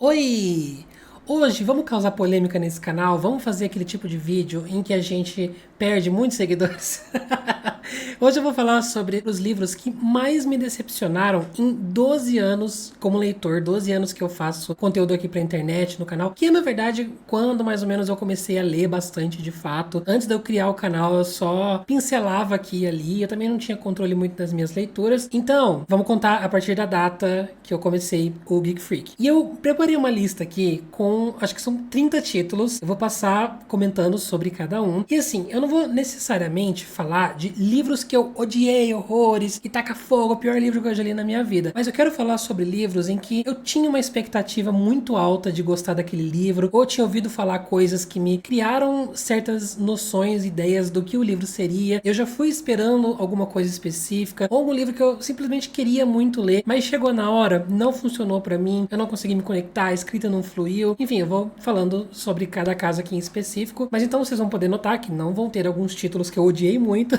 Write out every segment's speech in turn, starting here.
Oi! Hoje vamos causar polêmica nesse canal, vamos fazer aquele tipo de vídeo em que a gente perde muitos seguidores. Hoje eu vou falar sobre os livros que mais me decepcionaram em 12 anos como leitor, 12 anos que eu faço conteúdo aqui pra internet, no canal, que é na verdade quando mais ou menos eu comecei a ler bastante de fato. Antes de eu criar o canal eu só pincelava aqui e ali, eu também não tinha controle muito das minhas leituras. Então, vamos contar a partir da data que eu comecei o Geek Freak. E eu preparei uma lista aqui com, acho que são 30 títulos, eu vou passar comentando sobre cada um. E assim, eu não vou necessariamente falar de livros que eu odiei horrores, que taca fogo, o pior livro que eu já li na minha vida. Mas eu quero falar sobre livros em que eu tinha uma expectativa muito alta de gostar daquele livro, ou tinha ouvido falar coisas que me criaram certas noções, ideias do que o livro seria. Eu já fui esperando alguma coisa específica, ou um livro que eu simplesmente queria muito ler, mas chegou na hora, não funcionou pra mim, eu não consegui me conectar, a escrita não fluiu. Enfim, eu vou falando sobre cada caso aqui em específico, mas então vocês vão poder notar que não vão ter alguns títulos que eu odiei muito,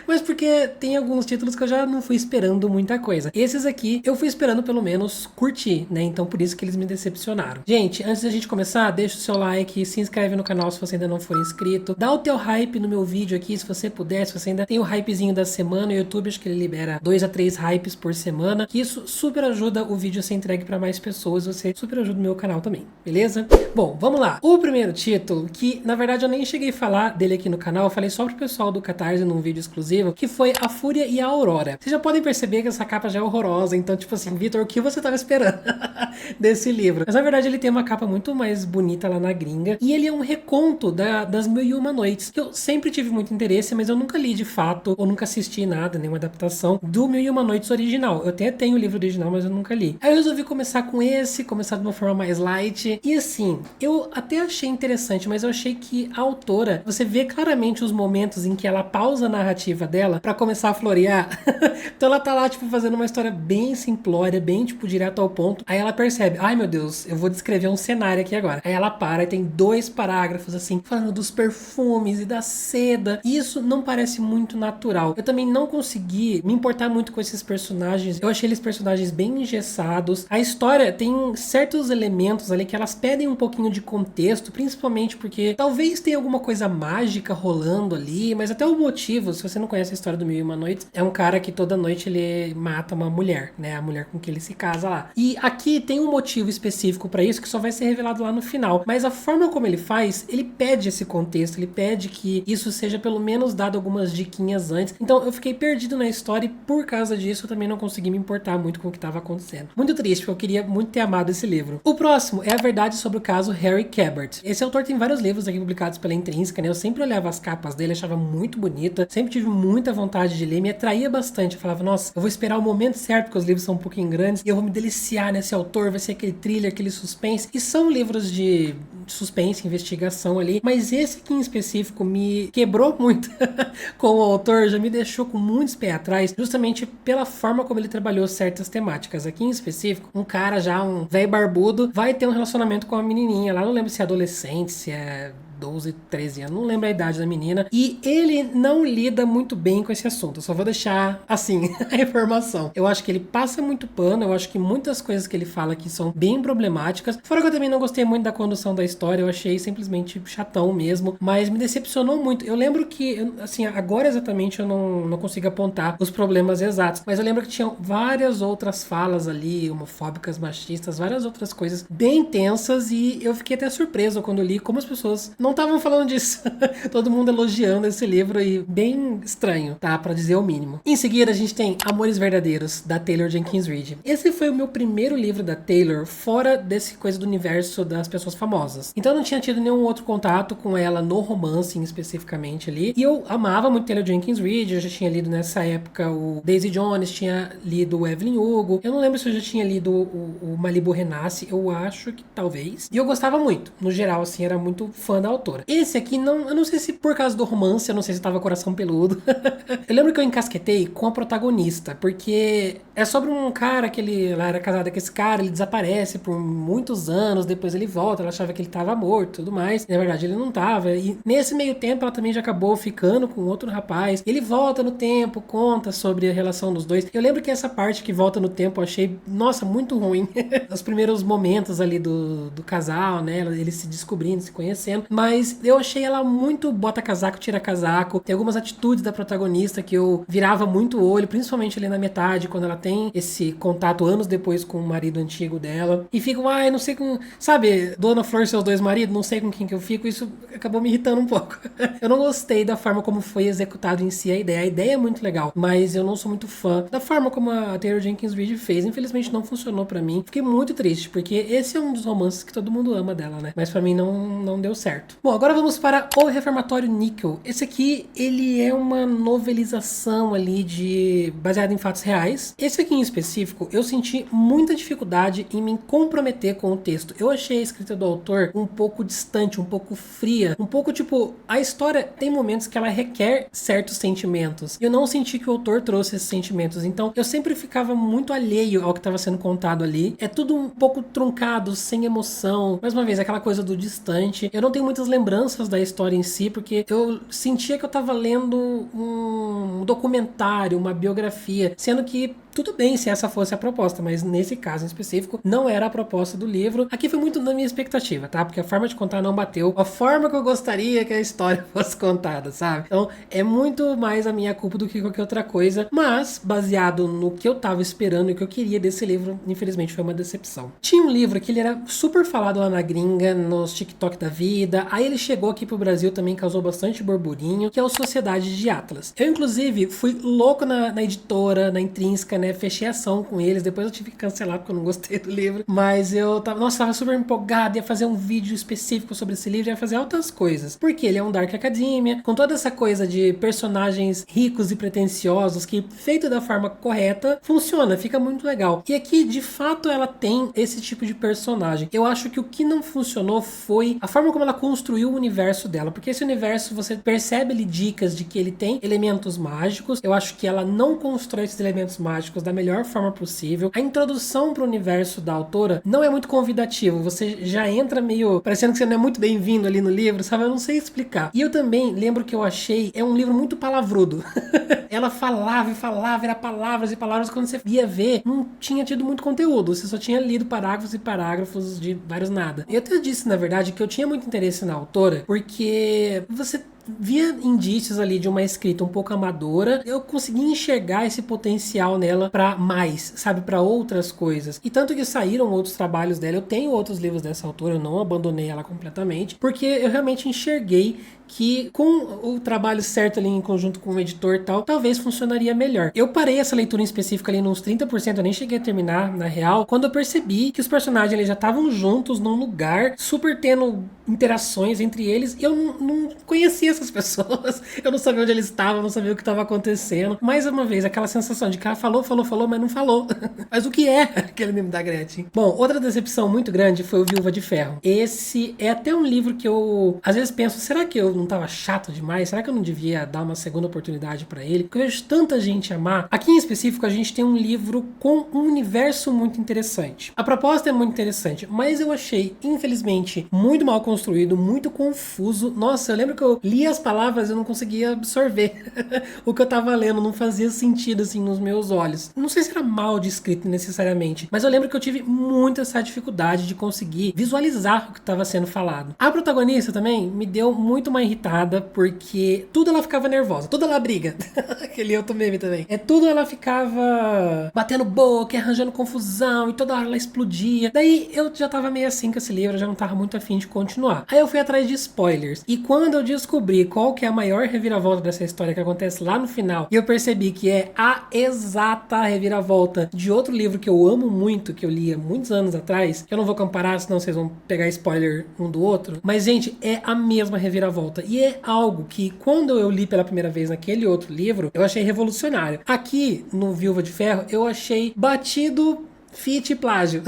mas porque tem alguns títulos que eu já não fui esperando muita coisa. Esses aqui eu fui esperando pelo menos curtir, né? Então por isso que eles me decepcionaram. Gente, antes da gente começar, deixa o seu like, se inscreve no canal se você ainda não for inscrito, dá o teu hype no meu vídeo aqui se você puder, se você ainda tem o hypezinho da semana, o YouTube acho que ele libera 2 a 3 hypes por semana, que isso super ajuda o vídeo a ser entregue para mais pessoas, você super ajuda o meu canal também, beleza? Bom, vamos lá. O primeiro título, que na verdade eu nem cheguei a falar dele aqui no canal, eu falei só pro pessoal do Catarse num vídeo exclusivo, que foi A Fúria e a Aurora. Vocês já podem perceber que essa capa já é horrorosa, então tipo assim, Vitor, o que você tava esperando desse livro? Mas na verdade ele tem uma capa muito mais bonita lá na gringa, e ele é um reconto das Mil e Uma Noites, que eu sempre tive muito interesse, mas eu nunca li de fato, ou nunca assisti nada, nenhuma adaptação do Mil e Uma Noites original. Eu até tenho o livro original, mas eu nunca li. Aí eu resolvi começar com esse, começar de uma forma mais light, e assim, eu até achei interessante, mas eu achei que a autora, você vê claramente os momentos em que ela pausa a narrativa dela pra começar a florear. Então ela tá lá, tipo, fazendo uma história bem simplória, bem, tipo, direto ao ponto. Aí ela percebe, ai meu Deus, eu vou descrever um cenário aqui agora. Aí ela para e tem 2 parágrafos, assim, falando dos perfumes e da seda. E isso não parece muito natural. Eu também não consegui me importar muito com esses personagens. Eu achei eles personagens bem engessados. A história tem certos elementos ali que elas pedem um pouquinho de contexto, principalmente porque talvez tenha alguma coisa mágica rolando ali, mas até o motivo, se você não conhece a história do Mil e Uma Noites, é um cara que toda noite ele mata uma mulher, né? A mulher com que ele se casa lá. E aqui tem um motivo específico pra isso que só vai ser revelado lá no final. Mas a forma como ele faz, ele pede esse contexto, ele pede que isso seja pelo menos dado algumas diquinhas antes. Então eu fiquei perdido na história e por causa disso eu também não consegui me importar muito com o que estava acontecendo. Muito triste, porque eu queria muito ter amado esse livro. O próximo é A Verdade sobre o Caso Harry Cabert. Esse autor tem vários livros aqui publicados pela Intrínseca, né? Eu sempre olhava as capas dele, achava muito bonita, sempre tive muita vontade de ler, me atraía bastante. Eu falava, nossa, eu vou esperar o momento certo, porque os livros são um pouquinho grandes, e eu vou me deliciar nesse autor, vai ser aquele thriller, aquele suspense. E são livros de suspense, investigação ali, mas esse aqui em específico me quebrou muito com o autor, já me deixou com muitos pés atrás, justamente pela forma como ele trabalhou certas temáticas. Aqui em específico, um cara já, um velho barbudo, vai ter um relacionamento com uma menininha lá, não lembro se é adolescente, se é 12, 13 anos, não lembro a idade da menina, e ele não lida muito bem com esse assunto. Eu só vou deixar assim a informação. Eu acho que ele passa muito pano, eu acho que muitas coisas que ele fala aqui são bem problemáticas. Fora que eu também não gostei muito da condução da história, eu achei simplesmente chatão mesmo, mas me decepcionou muito. Eu lembro que, assim, agora exatamente eu não consigo apontar os problemas exatos, mas eu lembro que tinham várias outras falas ali, homofóbicas, machistas, várias outras coisas bem tensas, e eu fiquei até surpreso quando li como as pessoas não estavam falando disso. Todo mundo elogiando esse livro e bem estranho, tá? Pra dizer o mínimo. Em seguida, a gente tem Amores Verdadeiros, da Taylor Jenkins Reid. Esse foi o meu primeiro livro da Taylor fora desse coisa do universo das pessoas famosas. Então eu não tinha tido nenhum outro contato com ela no romance, especificamente ali. E eu amava muito Taylor Jenkins Reid, eu já tinha lido nessa época o Daisy Jones, tinha lido o Evelyn Hugo. Eu não lembro se eu já tinha lido o Malibu Renasce, eu acho que talvez. E eu gostava muito. No geral, assim, era muito fã da autora. autora. Esse aqui, não, eu não sei se por causa do romance, eu não sei se tava coração peludo. Eu lembro que eu encasquetei com a protagonista, porque é sobre um cara que ela era casada com esse cara, ele desaparece por muitos anos, depois ele volta, ela achava que ele tava morto e tudo mais. E, na verdade, ele não tava. E nesse meio tempo, ela também já acabou ficando com outro rapaz. Ele volta no tempo, conta sobre a relação dos dois. Eu lembro que essa parte que volta no tempo eu achei, nossa, muito ruim. Os primeiros momentos ali do casal, né? Eles se descobrindo, se conhecendo. Mas eu achei ela muito bota casaco, tira casaco. Tem algumas atitudes da protagonista que eu virava muito o olho, principalmente ali na metade, quando ela tem esse contato anos depois com o marido antigo dela. E fico, não sei com... Sabe, Dona Flor e seus dois maridos, não sei com quem que eu fico. Isso acabou me irritando um pouco. Eu não gostei da forma como foi executado em si a ideia. A ideia é muito legal, mas eu não sou muito fã da forma como a Taylor Jenkins Reid fez. Infelizmente não funcionou pra mim. Fiquei muito triste, porque esse é um dos romances que todo mundo ama dela, né? Mas pra mim não deu certo. Bom, agora vamos para O Reformatório Níquel. Esse aqui, ele é uma novelização ali baseada em fatos reais. Esse aqui em específico, eu senti muita dificuldade em me comprometer com o texto. Eu achei a escrita do autor um pouco distante, um pouco fria, um pouco tipo, a história tem momentos que ela requer certos sentimentos. Eu não senti que o autor trouxe esses sentimentos, então eu sempre ficava muito alheio ao que estava sendo contado ali. É tudo um pouco truncado, sem emoção. Mais uma vez, aquela coisa do distante. Eu não tenho muitas lembranças da história em si, porque eu sentia que eu estava lendo um documentário, uma biografia, sendo que tudo bem se essa fosse a proposta, mas nesse caso em específico não era a proposta do livro. Aqui foi muito da minha expectativa, tá? Porque a forma de contar não bateu a forma que eu gostaria que a história fosse contada, sabe? Então é muito mais a minha culpa do que qualquer outra coisa, mas baseado no que eu tava esperando e o que eu queria desse livro, infelizmente foi uma decepção. Tinha um livro que ele era super falado lá na gringa, nos TikTok da vida, aí ele chegou aqui pro Brasil, também causou bastante burburinho, que é o Sociedade de Atlas. Eu inclusive fui louco na editora, na Intrínseca, né? Fechei ação com eles, depois eu tive que cancelar porque eu não gostei do livro, mas eu tava super empolgado, ia fazer um vídeo específico sobre esse livro, ia fazer outras coisas, porque ele é um Dark Academia, com toda essa coisa de personagens ricos e pretensiosos, que feito da forma correta, funciona, fica muito legal. E aqui, de fato, ela tem esse tipo de personagem. Eu acho que o que não funcionou foi a forma como ela construiu o universo dela, porque esse universo, você percebe ali dicas de que ele tem elementos mágicos. Eu acho que ela não constrói esses elementos mágicos da melhor forma possível. A introdução para o universo da autora não é muito convidativo. Você já entra meio parecendo que você não é muito bem-vindo ali no livro, sabe? Eu não sei explicar. E eu também lembro que eu achei é um livro muito palavrudo. Ela falava e falava, era palavras e palavras, quando você ia ver, não tinha tido muito conteúdo. Você só tinha lido parágrafos e parágrafos de vários nada. Eu até disse, na verdade, que eu tinha muito interesse na autora, porque você via indícios ali de uma escrita um pouco amadora, eu consegui enxergar esse potencial nela pra mais, sabe, pra outras coisas. E tanto que saíram outros trabalhos dela, eu tenho outros livros dessa autora, eu não abandonei ela completamente, porque eu realmente enxerguei que com o trabalho certo ali em conjunto com o editor e tal, talvez funcionaria melhor. Eu parei essa leitura em específico ali nos 30%, eu nem cheguei a terminar, na real, quando eu percebi que os personagens ali já estavam juntos num lugar, super tendo interações entre eles, e eu não conhecia essas pessoas, eu não sabia onde eles estavam, eu não sabia o que estava acontecendo. Mais uma vez, aquela sensação de que ela falou, mas não falou. Mas o que é aquele meme da Gretchen? Bom, outra decepção muito grande foi o Viúva de Ferro. Esse é até um livro que eu às vezes penso, será que eu não tava chato demais? Será que eu não devia dar uma segunda oportunidade pra ele? Porque eu vejo tanta gente amar. Aqui em específico, a gente tem um livro com um universo muito interessante. A proposta é muito interessante, mas eu achei, infelizmente, muito mal construído, muito confuso. Nossa, eu lembro que eu li as palavras e eu não conseguia absorver o que eu tava lendo, não fazia sentido assim nos meus olhos. Não sei se era mal descrito necessariamente, mas eu lembro que eu tive muita essa dificuldade de conseguir visualizar o que estava sendo falado. A protagonista também me deu muito uma irritada, porque tudo ela ficava nervosa, tudo ela briga. Aquele outro meme também. Tudo ela ficava batendo boca, arranjando confusão, e toda hora ela explodia. Daí eu já tava meio assim com esse livro, eu já não tava muito afim de continuar. Aí eu fui atrás de spoilers, e quando eu descobri qual que é a maior reviravolta dessa história que acontece lá no final, e eu percebi que é a exata reviravolta de outro livro que eu amo muito, que eu li há muitos anos atrás, que eu não vou comparar, senão vocês vão pegar spoiler um do outro, mas gente, é a mesma reviravolta, e é algo que quando eu li pela primeira vez naquele outro livro, eu achei revolucionário. Aqui no Viúva de Ferro, eu achei batido fit e plágio.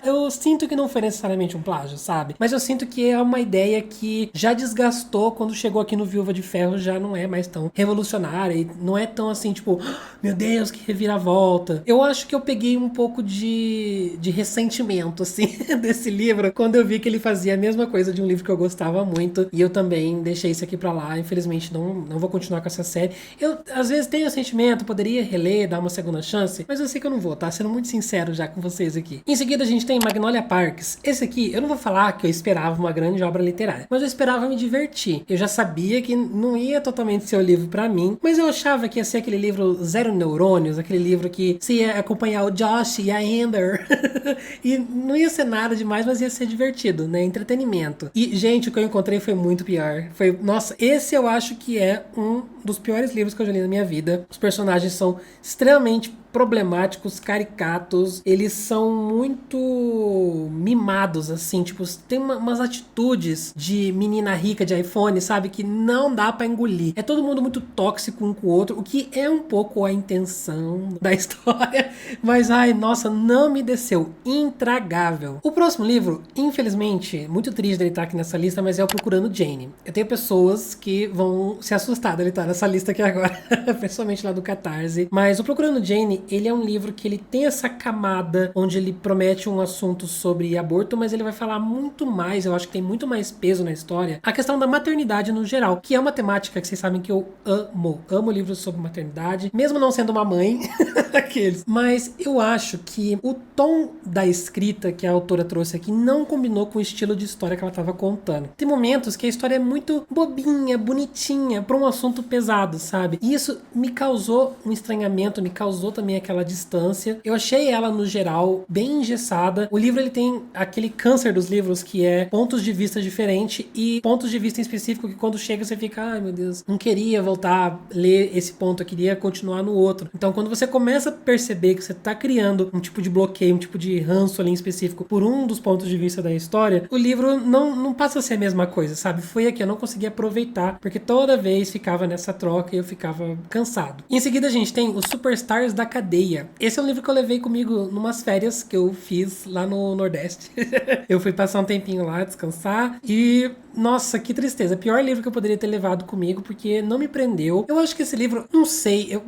Eu sinto que não foi necessariamente um plágio, sabe? Mas eu sinto que é uma ideia que já desgastou quando chegou aqui no Viúva de Ferro, já não é mais tão revolucionária e não é tão assim, tipo, meu Deus, que reviravolta. Eu acho que eu peguei um pouco de ressentimento, assim, desse livro, quando eu vi que ele fazia a mesma coisa de um livro que eu gostava muito, e eu também deixei isso aqui pra lá. Infelizmente, não vou continuar com essa série. Eu, às vezes, tenho sentimento, poderia reler, dar uma segunda chance, mas eu sei que eu não vou, tá? Sendo muito sincero já com vocês aqui. Em seguida, a gente tem Magnolia Parks. Esse aqui, eu não vou falar que eu esperava uma grande obra literária, mas eu esperava me divertir. Eu já sabia que não ia totalmente ser o livro pra mim, mas eu achava que ia ser aquele livro zero neurônios, aquele livro que você ia acompanhar o Josh e a Amber. E não ia ser nada demais, mas ia ser divertido, né? Entretenimento. E, gente, o que eu encontrei foi muito pior. Nossa, esse eu acho que é um dos piores livros que eu já li na minha vida. Os personagens são extremamente problemáticos, caricatos, eles são muito mimados, assim, tipo, tem umas atitudes de menina rica de iPhone, sabe, que não dá pra engolir. É todo mundo muito tóxico um com o outro, o que é um pouco a intenção da história, mas, ai, nossa, não me desceu. Intragável. O próximo livro, infelizmente, muito triste dele estar aqui nessa lista, mas é o Procurando Jane. Eu tenho pessoas que vão se assustar dele estar nessa lista aqui agora, principalmente lá do Catarse, mas o Procurando Jane, ele é um livro que ele tem essa camada onde ele promete um assunto sobre aborto, mas ele vai falar muito mais, eu acho que tem muito mais peso na história, a questão da maternidade no geral, que é uma temática que vocês sabem que eu amo. Amo livros sobre maternidade, mesmo não sendo uma mãe, aqueles. Mas eu acho que o tom da escrita que a autora trouxe aqui não combinou com o estilo de história que ela estava contando. Tem momentos que a história é muito bobinha, bonitinha, para um assunto pesado, sabe? E isso me causou um estranhamento, me causou também aquela distância. Eu achei ela, no geral, bem engessada. O livro, ele tem aquele câncer dos livros, que é pontos de vista diferentes e pontos de vista em específico que quando chega você fica, ai meu Deus, não queria voltar a ler esse ponto, eu queria continuar no outro. Então quando você começa a perceber que você tá criando um tipo de bloqueio, um tipo de ranço ali em específico por um dos pontos de vista da história, o livro não passa a ser a mesma coisa, sabe? Foi aqui, eu não consegui aproveitar, porque toda vez ficava nessa troca e eu ficava cansado. Em seguida a gente tem os Superstars da Cadeia. Esse é um livro que eu levei comigo numas férias que eu fiz lá no Nordeste. Eu fui passar um tempinho lá, descansar, e nossa, que tristeza. Pior livro que eu poderia ter levado comigo, porque não me prendeu. Eu acho que esse livro, não sei,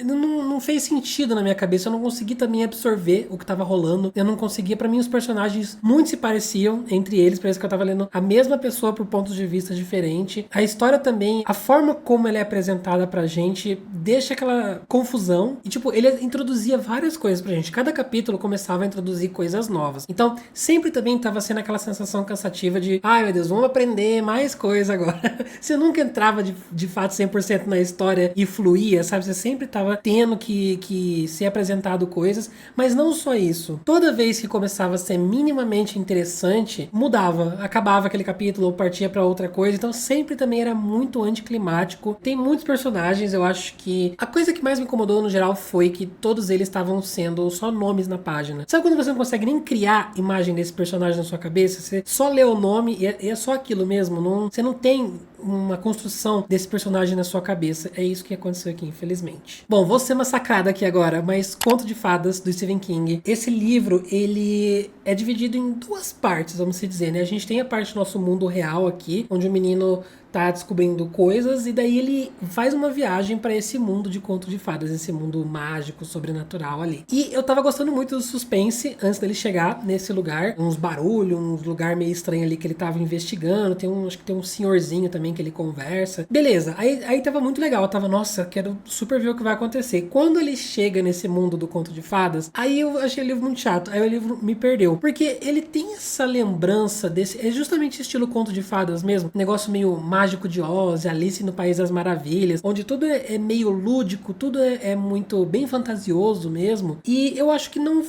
não fez sentido na minha cabeça. Eu não consegui também absorver o que tava rolando. Eu não conseguia. Pra mim, os personagens muito se pareciam entre eles. Parece que eu tava lendo a mesma pessoa por pontos de vista diferentes. A história também, a forma como ela é apresentada pra gente, deixa aquela confusão. E, tipo, ele introduzia várias coisas pra gente. Cada capítulo começava a introduzir coisas novas. Então, sempre também tava sendo aquela sensação cansativa de, ai meu Deus, vamos aprender mais coisa agora. Você nunca entrava de fato 100% na história e fluía, sabe? Você sempre tava tendo que ser apresentado coisas, mas não só isso. Toda vez que começava a ser minimamente interessante, mudava, acabava aquele capítulo ou partia pra outra coisa, então sempre também era muito anticlimático. Tem muitos personagens, eu acho que a coisa que mais me incomodou no geral foi que todos eles estavam sendo só nomes na página. Sabe quando você não consegue nem criar imagem desse personagem na sua cabeça? Você só lê o nome e é só aquilo mesmo, você não tem uma construção desse personagem na sua cabeça. É isso que aconteceu aqui, infelizmente. Bom, vou ser massacrada aqui agora, mas Conto de Fadas, do Stephen King. Esse livro, ele é dividido em duas partes, vamos dizer, né? A gente tem a parte do nosso mundo real aqui, onde o menino tá descobrindo coisas, e daí ele faz uma viagem para esse mundo de conto de fadas, esse mundo mágico, sobrenatural ali. E eu tava gostando muito do suspense antes dele chegar nesse lugar, uns barulhos, uns lugar meio estranho ali que ele tava investigando, acho que tem um senhorzinho também que ele conversa. Beleza, aí tava muito legal, eu tava, nossa, quero super ver o que vai acontecer. Quando ele chega nesse mundo do conto de fadas, aí eu achei o livro muito chato, aí o livro me perdeu, porque ele tem essa lembrança desse, é justamente estilo conto de fadas mesmo, negócio meio mágico de Oz, Alice no País das Maravilhas, onde tudo é meio lúdico, tudo é muito bem fantasioso mesmo, e eu acho que não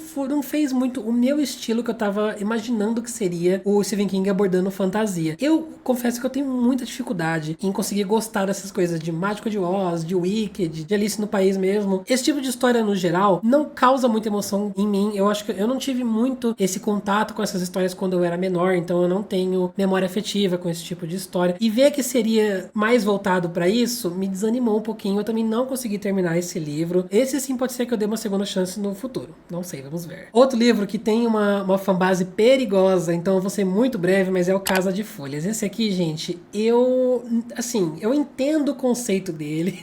fez muito o meu estilo que eu tava imaginando que seria o Stephen King abordando fantasia. Eu confesso que eu tenho muita dificuldade dificuldade em conseguir gostar dessas coisas de Mágico de Oz, de Wicked, de Alice no País mesmo. Esse tipo de história, no geral, não causa muita emoção em mim. Eu acho que eu não tive muito esse contato com essas histórias quando eu era menor, então eu não tenho memória afetiva com esse tipo de história. E ver que seria mais voltado pra isso me desanimou um pouquinho. Eu também não consegui terminar esse livro. Esse sim pode ser que eu dê uma segunda chance no futuro. Não sei, vamos ver. Outro livro que tem uma fanbase perigosa, então eu vou ser muito breve, mas é o Casa de Folhas. Esse aqui, gente, eu entendo o conceito dele,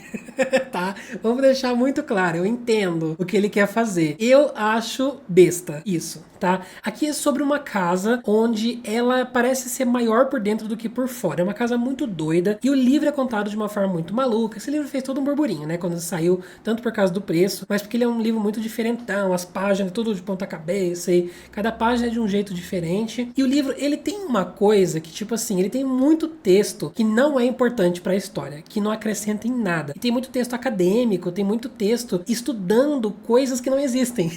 tá? Vamos deixar muito claro, eu entendo o que ele quer fazer. Eu acho besta isso, tá? Aqui é sobre uma casa onde ela parece ser maior por dentro do que por fora. É uma casa muito doida e o livro é contado de uma forma muito maluca. Esse livro fez todo um burburinho, né? Quando ele saiu, tanto por causa do preço, mas porque ele é um livro muito diferentão, as páginas tudo de ponta cabeça e cada página é de um jeito diferente. E o livro, ele tem uma coisa que, tipo assim, ele tem muito texto que não é importante pra história, que não acrescenta em nada. E tem muito texto acadêmico, tem muito texto estudando coisas que não existem.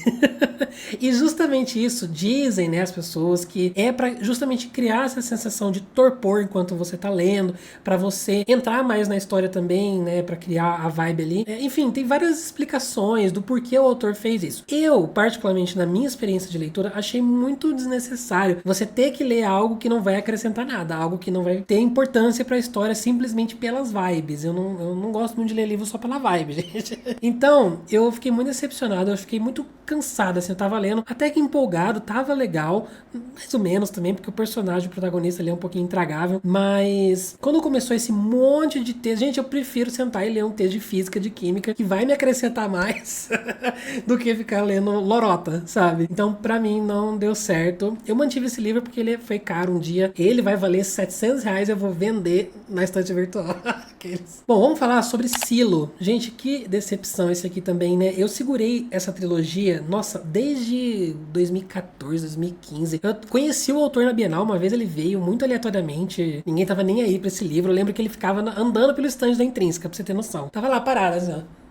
E justamente isso dizem, né, as pessoas, que é pra justamente criar essa sensação de torpor enquanto você tá lendo, pra você entrar mais na história também, né, pra criar a vibe ali. Enfim, tem várias explicações do porquê o autor fez isso. Eu, particularmente na minha experiência de leitura, achei muito desnecessário você ter que ler algo que não vai acrescentar nada, algo que não vai ter importância pra história simplesmente pelas vibes. Eu não gosto muito de ler livro só pela vibe, gente. Então, eu fiquei muito decepcionado, eu fiquei muito cansado, assim, eu tava lendo, até que empolgado, tava legal, mais ou menos também, porque o personagem, o protagonista, ali é um pouquinho intragável, mas quando começou esse monte de texto, gente, eu prefiro sentar e ler um texto de física, de química, que vai me acrescentar mais do que ficar lendo lorota, sabe? Então, pra mim, não deu certo. Eu mantive esse livro porque ele foi caro um dia, ele vai valer R$ 700, eu vou vender na estante virtual. Bom, vamos falar sobre Silo. Gente, que decepção esse aqui também, né? Eu segurei essa trilogia, nossa, desde 2014, 2015. Eu conheci o autor na Bienal, uma vez ele veio muito aleatoriamente, ninguém tava nem aí pra esse livro. Eu lembro que ele ficava andando pelo stand da Intrínseca, pra você ter noção. Tava lá parado, assim, ó.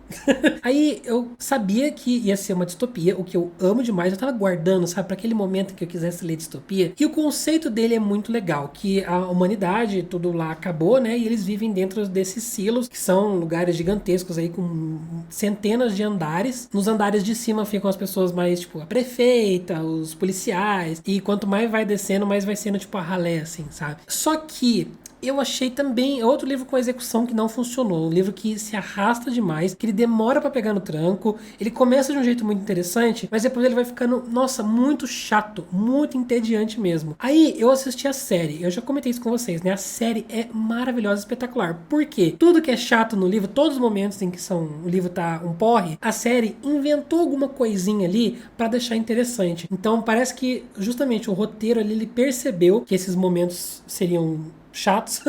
Aí eu sabia que ia ser uma distopia, o que eu amo demais. Eu tava guardando, sabe, pra aquele momento que eu quisesse ler distopia. E o conceito dele é muito legal, que a humanidade, tudo lá acabou, né? E eles vivem dentro desses silos, que são lugares gigantescos aí com centenas de andares. Nos andares de cima ficam as pessoas mais, tipo, a prefeita, os policiais. E quanto mais vai descendo, mais vai sendo, tipo, a ralé, assim, sabe? Só que eu achei também outro livro com execução que não funcionou. Um livro que se arrasta demais, que ele demora pra pegar no tranco. Ele começa de um jeito muito interessante, mas depois ele vai ficando, nossa, muito chato, muito entediante mesmo. Aí eu assisti a série, eu já comentei isso com vocês, né? A série é maravilhosa, espetacular. Por quê? Tudo que é chato no livro, todos os momentos em que o livro tá um porre, a série inventou alguma coisinha ali pra deixar interessante. Então parece que justamente o roteiro ali, ele percebeu que esses momentos seriam chatos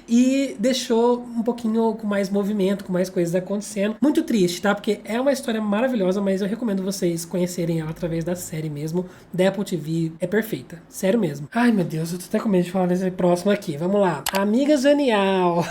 e deixou um pouquinho com mais movimento, com mais coisas acontecendo. Muito triste, tá? Porque é uma história maravilhosa, mas eu recomendo vocês conhecerem ela através da série mesmo, da Apple TV. É perfeita. Sério mesmo. Ai, meu Deus, eu tô até com medo de falar desse próximo aqui. Vamos lá. Amiga Genial.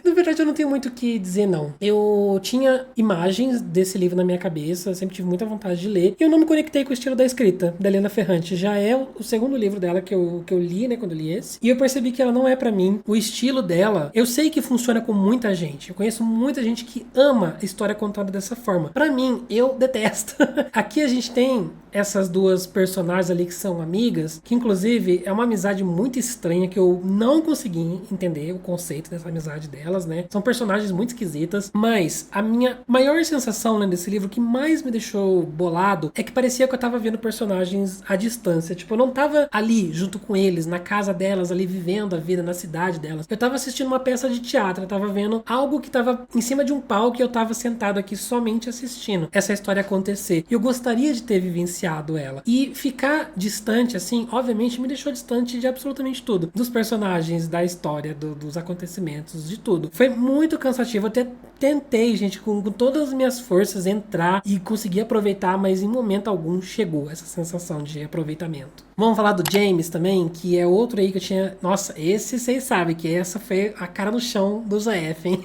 Na verdade, eu não tenho muito o que dizer, não. Eu tinha imagens desse livro na minha cabeça, sempre tive muita vontade de ler, e eu não me conectei com o estilo da escrita da Helena Ferrante. Já é o segundo livro dela que eu li, né, quando eu li esse, e eu percebi que ela não é pra mim. O estilo dela, eu sei que funciona com muita gente. Eu conheço muita gente que ama a história contada dessa forma. Pra mim, eu detesto. Aqui a gente tem essas duas personagens ali que são amigas, que inclusive é uma amizade muito estranha, que eu não consegui entender o conceito dessa amizade delas, né? São personagens muito esquisitas, mas a minha maior sensação lendo esse livro, que mais me deixou bolado, é que parecia que eu tava vendo personagens à distância. Tipo, eu não tava ali junto com eles, na casa delas, ali vivendo a vida na cidade delas. Eu tava assistindo uma peça de teatro, eu tava vendo algo que tava em cima de um palco e eu tava sentado aqui somente assistindo essa história acontecer. E eu gostaria de ter vivenciado ela. E ficar distante, assim, obviamente me deixou distante de absolutamente tudo. Dos personagens, da história, dos acontecimentos, de tudo. Foi muito cansativo. Eu até tentei, gente, com todas as minhas forças entrar e conseguir aproveitar, mas em momento algum chegou essa sensação de aproveitamento. Vamos falar do James também, que é outro aí que eu tinha... Nossa, esse vocês sabem que essa foi a cara no chão do ZF, hein?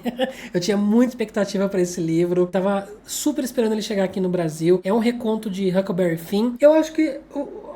Eu tinha muita expectativa pra esse livro. Tava super esperando ele chegar aqui no Brasil. É um reconto de Huckleberry Finn. Eu acho que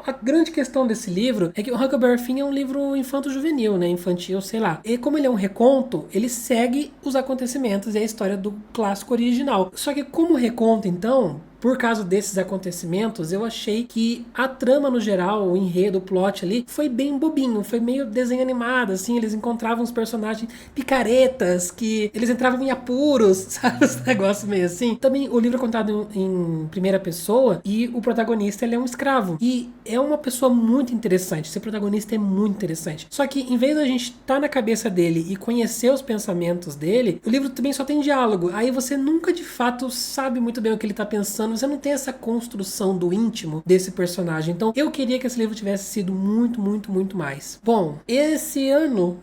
a grande questão desse livro é que o Huckleberry Finn é um livro infanto-juvenil, né? Infantil, sei lá. E como ele é um reconto, ele segue os acontecimentos e a história do clássico original. Só que como reconto, então, por causa desses acontecimentos, eu achei que a trama no geral, o enredo, o plot ali, foi bem bobinho, foi meio desenho animado, assim, eles encontravam os personagens picaretas, que eles entravam em apuros, sabe, os negócios meio assim. Também o livro é contado em primeira pessoa e o protagonista, ele é um escravo. E é uma pessoa muito interessante, esse protagonista é muito interessante. Só que em vez da gente estar na cabeça dele e conhecer os pensamentos dele, o livro também só tem diálogo, aí você nunca de fato sabe muito bem o que ele tá pensando, você não tem essa construção do íntimo desse personagem. Então eu queria que esse livro tivesse sido muito, muito, muito mais. Bom, esse ano,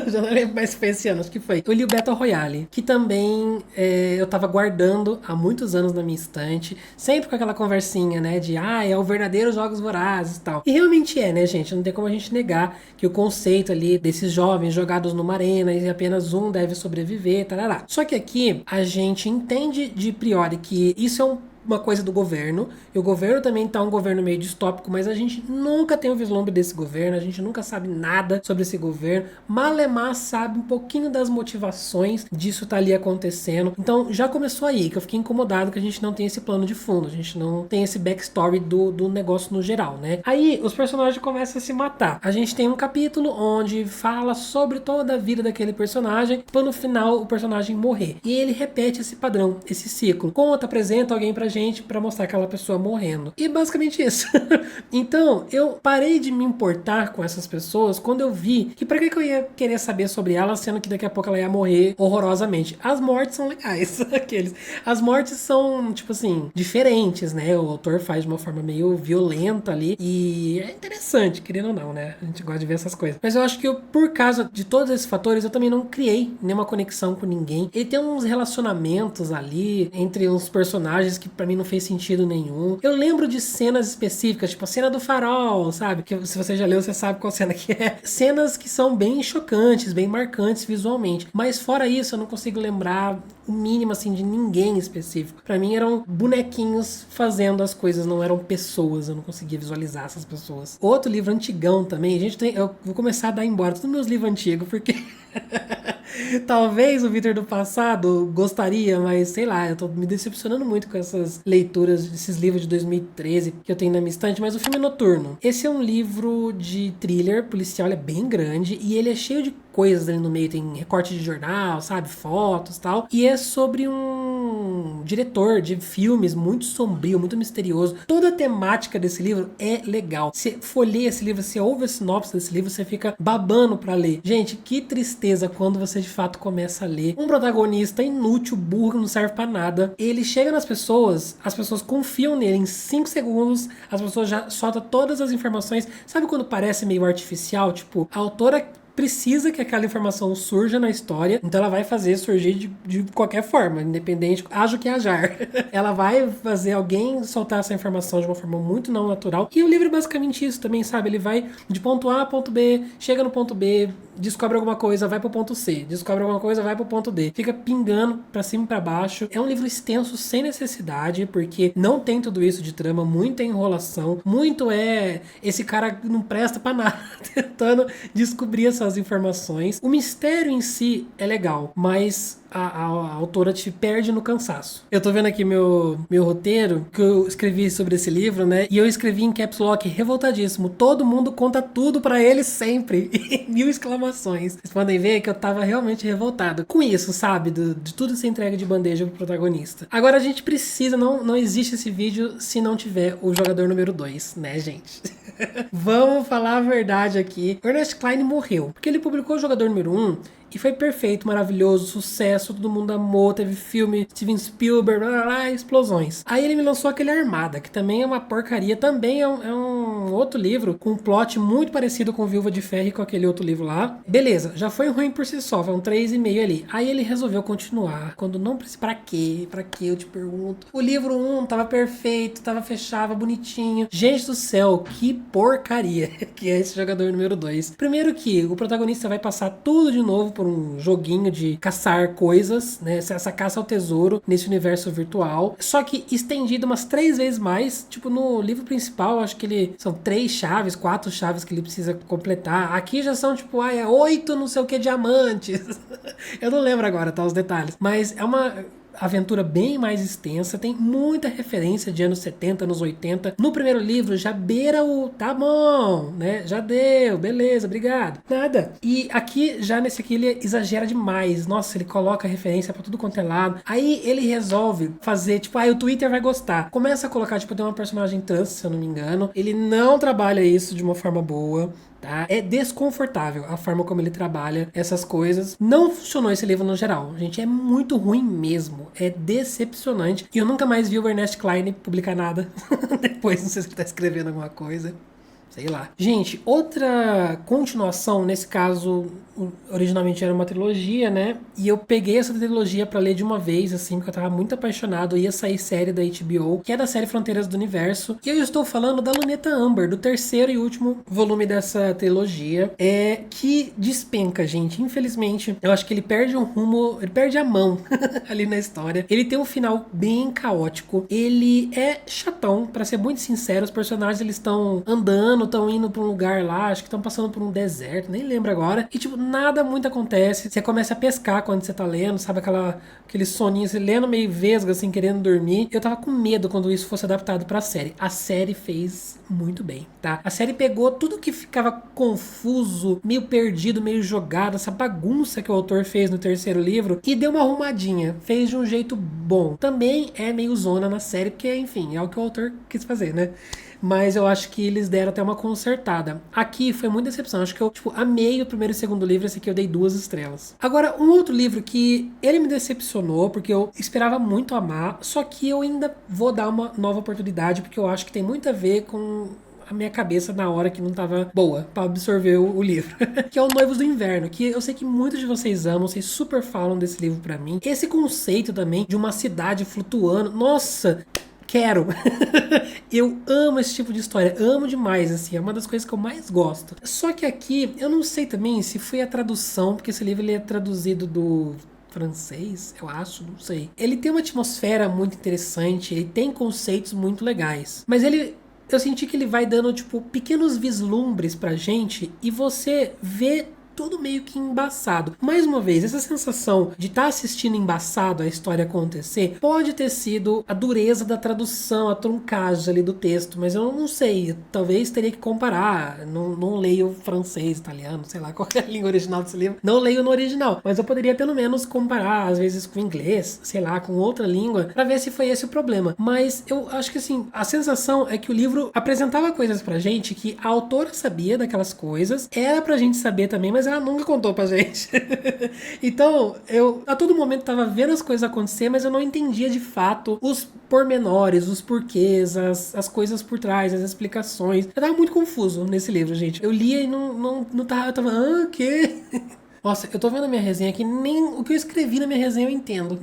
já não lembro mais se foi esse ano, acho que foi, eu li o Battle Royale, que também eu tava guardando há muitos anos na minha estante, sempre com aquela conversinha, né, de é o verdadeiro Jogos Vorazes e tal. E realmente é, né, gente, não tem como a gente negar que o conceito ali desses jovens jogados numa arena e apenas um deve sobreviver, tarará. Só que aqui a gente entende de priori que isso é uma coisa do governo, e o governo também tá um governo meio distópico, mas a gente nunca tem o vislumbre desse governo, a gente nunca sabe nada sobre esse governo, Malemar sabe um pouquinho das motivações disso tá ali acontecendo, então já começou aí, que eu fiquei incomodado que a gente não tem esse plano de fundo, a gente não tem esse backstory do negócio no geral, né? Aí os personagens começam a se matar, a gente tem um capítulo onde fala sobre toda a vida daquele personagem, para no final o personagem morrer, e ele repete esse padrão, esse ciclo, conta, apresenta alguém pra gente para mostrar aquela pessoa morrendo. E basicamente isso. Então, eu parei de me importar com essas pessoas quando eu vi que pra que eu ia querer saber sobre elas, sendo que daqui a pouco ela ia morrer horrorosamente. As mortes são legais, aqueles. As mortes são, tipo assim, diferentes, né? O autor faz de uma forma meio violenta ali e é interessante, querendo ou não, né? A gente gosta de ver essas coisas. Mas eu acho que por causa de todos esses fatores, eu também não criei nenhuma conexão com ninguém. Ele tem uns relacionamentos ali entre uns personagens que pra mim não fez sentido nenhum. Eu lembro de cenas específicas, tipo a cena do farol, sabe? Que se você já leu, você sabe qual cena que é. Cenas que são bem chocantes, bem marcantes visualmente. Mas fora isso, eu não consigo lembrar o mínimo, assim, de ninguém específico. Pra mim eram bonequinhos fazendo as coisas, não eram pessoas. Eu não conseguia visualizar essas pessoas. Outro livro antigão também, eu vou começar a dar embora todos os meus livros antigos, porque... Talvez o Vitor do passado gostaria, mas sei lá, eu tô me decepcionando muito com essas leituras desses livros de 2013 que eu tenho na minha estante, mas o filme é Noturno. Esse é um livro de thriller policial, ele é bem grande e ele é cheio de coisas ali no meio, tem recorte de jornal, sabe, fotos e tal, e é sobre um diretor de filmes muito sombrio, muito misterioso. Toda a temática desse livro é legal. Você folheia esse livro, você ouve a sinopse desse livro, você fica babando pra ler. Gente, que tristeza quando você de fato começa a ler. Um protagonista inútil, burro, não serve pra nada. Ele chega nas pessoas, as pessoas confiam nele em 5 segundos, as pessoas já soltam todas as informações. Sabe quando parece meio artificial? Tipo, a autora precisa que aquela informação surja na história, então ela vai fazer surgir de qualquer forma, independente, haja o que hajar. Ela vai fazer alguém soltar essa informação de uma forma muito não natural. E o livro é basicamente isso também, sabe? Ele vai de ponto A a ponto B, chega no ponto B, descobre alguma coisa, vai pro ponto C, descobre alguma coisa, vai pro ponto D. Fica pingando pra cima e pra baixo. É um livro extenso sem necessidade, porque não tem tudo isso de trama, muita enrolação, muito esse cara não presta pra nada, tentando descobrir essas informações. O mistério em si é legal, mas a autora te perde no cansaço. Eu tô vendo aqui meu roteiro que eu escrevi sobre esse livro, né? E eu escrevi em caps lock, revoltadíssimo. Todo mundo conta tudo pra ele sempre. E 1000 exclamações. Vocês podem ver que eu tava realmente revoltado com isso, sabe? De tudo ser entregue de bandeja pro protagonista. Agora a gente precisa, não existe esse vídeo se não tiver o jogador número 2, né, gente? Vamos falar a verdade aqui. Ernest Cline morreu, porque ele publicou o jogador número 1 e foi perfeito, maravilhoso, sucesso, todo mundo amou, teve filme, Steven Spielberg, blá, blá, blá, explosões. Aí ele me lançou aquele Armada, que também é uma porcaria, também é um outro livro com um plot muito parecido com Viúva de Ferro e com aquele outro livro lá. Beleza, já foi ruim por si só, foi um 3,5 ali. Aí ele resolveu continuar, quando não precisa. Pra quê? Pra quê, eu te pergunto? O livro 1 tava perfeito, tava fechado, bonitinho. Gente do céu, que porcaria que é esse jogador número 2. Primeiro que o protagonista vai passar tudo de novo por um joguinho de caçar coisas, né? Essa caça ao tesouro nesse universo virtual. Só que estendido umas 3 vezes mais. Tipo, no livro principal, acho que são 3 chaves, 4 chaves que ele precisa completar. Aqui já são, tipo, 8 não sei o que diamantes. Eu não lembro agora, tá? Os detalhes. Mas é uma aventura bem mais extensa, tem muita referência de anos 70, anos 80. No primeiro livro já beira o tá bom, né? Já deu, beleza, obrigado. Nada. E aqui, já nesse aqui, ele exagera demais. Nossa, ele coloca referência pra tudo quanto é lado. Aí ele resolve fazer, tipo, o Twitter vai gostar. Começa a colocar, tipo, tem uma personagem trans, se eu não me engano. Ele não trabalha isso de uma forma boa. Tá? É desconfortável a forma como ele trabalha essas coisas. Não funcionou esse livro no geral. Gente, é muito ruim mesmo. É decepcionante. E eu nunca mais vi o Ernest Cline publicar nada. Depois, não sei se ele tá escrevendo alguma coisa. Sei lá. Gente, outra continuação, nesse caso, originalmente era uma trilogia, né? E eu peguei essa trilogia pra ler de uma vez, assim, porque eu tava muito apaixonado. Ia sair série da HBO, que é da série Fronteiras do Universo. E eu estou falando da Luneta Amber, do terceiro e último volume dessa trilogia. Que despenca, gente. Infelizmente, eu acho que ele perde um rumo, ele perde a mão ali na história. Ele tem um final bem caótico. Ele é chatão, pra ser muito sincero. Os personagens, eles estão andando, estão indo pra um lugar lá, acho que estão passando por um deserto, nem lembro agora. E, tipo, nada muito acontece. Você começa a pescar quando você tá lendo, sabe? Aquele soninho, você lendo meio vesgo, assim, querendo dormir. Eu tava com medo quando isso fosse adaptado pra série. A série fez muito bem, tá? A série pegou tudo que ficava confuso, meio perdido, meio jogado, essa bagunça que o autor fez no terceiro livro, e deu uma arrumadinha. Fez de um jeito bom. Também é meio zona na série, porque, enfim, é o que o autor quis fazer, né? Mas eu acho que eles deram até uma consertada. Aqui foi muita decepção. Acho que eu, tipo, amei o primeiro e o segundo livro. Esse aqui eu dei 2 estrelas. Agora, um outro livro que ele me decepcionou, porque eu esperava muito amar, só que eu ainda vou dar uma nova oportunidade, porque eu acho que tem muito a ver com a minha cabeça na hora que não tava boa pra absorver o livro. Que é o Noivos do Inverno, que eu sei que muitos de vocês amam, vocês super falam desse livro pra mim. Esse conceito também de uma cidade flutuando, nossa, quero. Eu amo esse tipo de história, amo demais, assim, é uma das coisas que eu mais gosto. Só que aqui, eu não sei também se foi a tradução, porque esse livro ele é traduzido do francês, eu acho, não sei. Ele tem uma atmosfera muito interessante, ele tem conceitos muito legais, mas eu senti que ele vai dando, tipo, pequenos vislumbres pra gente e você vê tudo meio que embaçado. Mais uma vez, essa sensação de estar assistindo embaçado a história acontecer pode ter sido a dureza da tradução, a truncagem ali do texto, mas eu não sei, talvez teria que comparar. Não leio francês, italiano, sei lá qual é a língua original desse livro, não leio no original, mas eu poderia pelo menos comparar às vezes com inglês, sei lá, com outra língua, pra ver se foi esse o problema. Mas eu acho que assim, a sensação é que o livro apresentava coisas pra gente que a autora sabia daquelas coisas, era pra gente saber também, mas ela nunca contou pra gente. Então, eu a todo momento tava vendo as coisas acontecer, mas eu não entendia de fato os pormenores, os porquês, as coisas por trás, as explicações. Eu tava muito confuso nesse livro, gente. Eu lia e não tava, eu tava, o quê? Nossa, eu tô vendo a minha resenha aqui, nem o que eu escrevi na minha resenha eu entendo.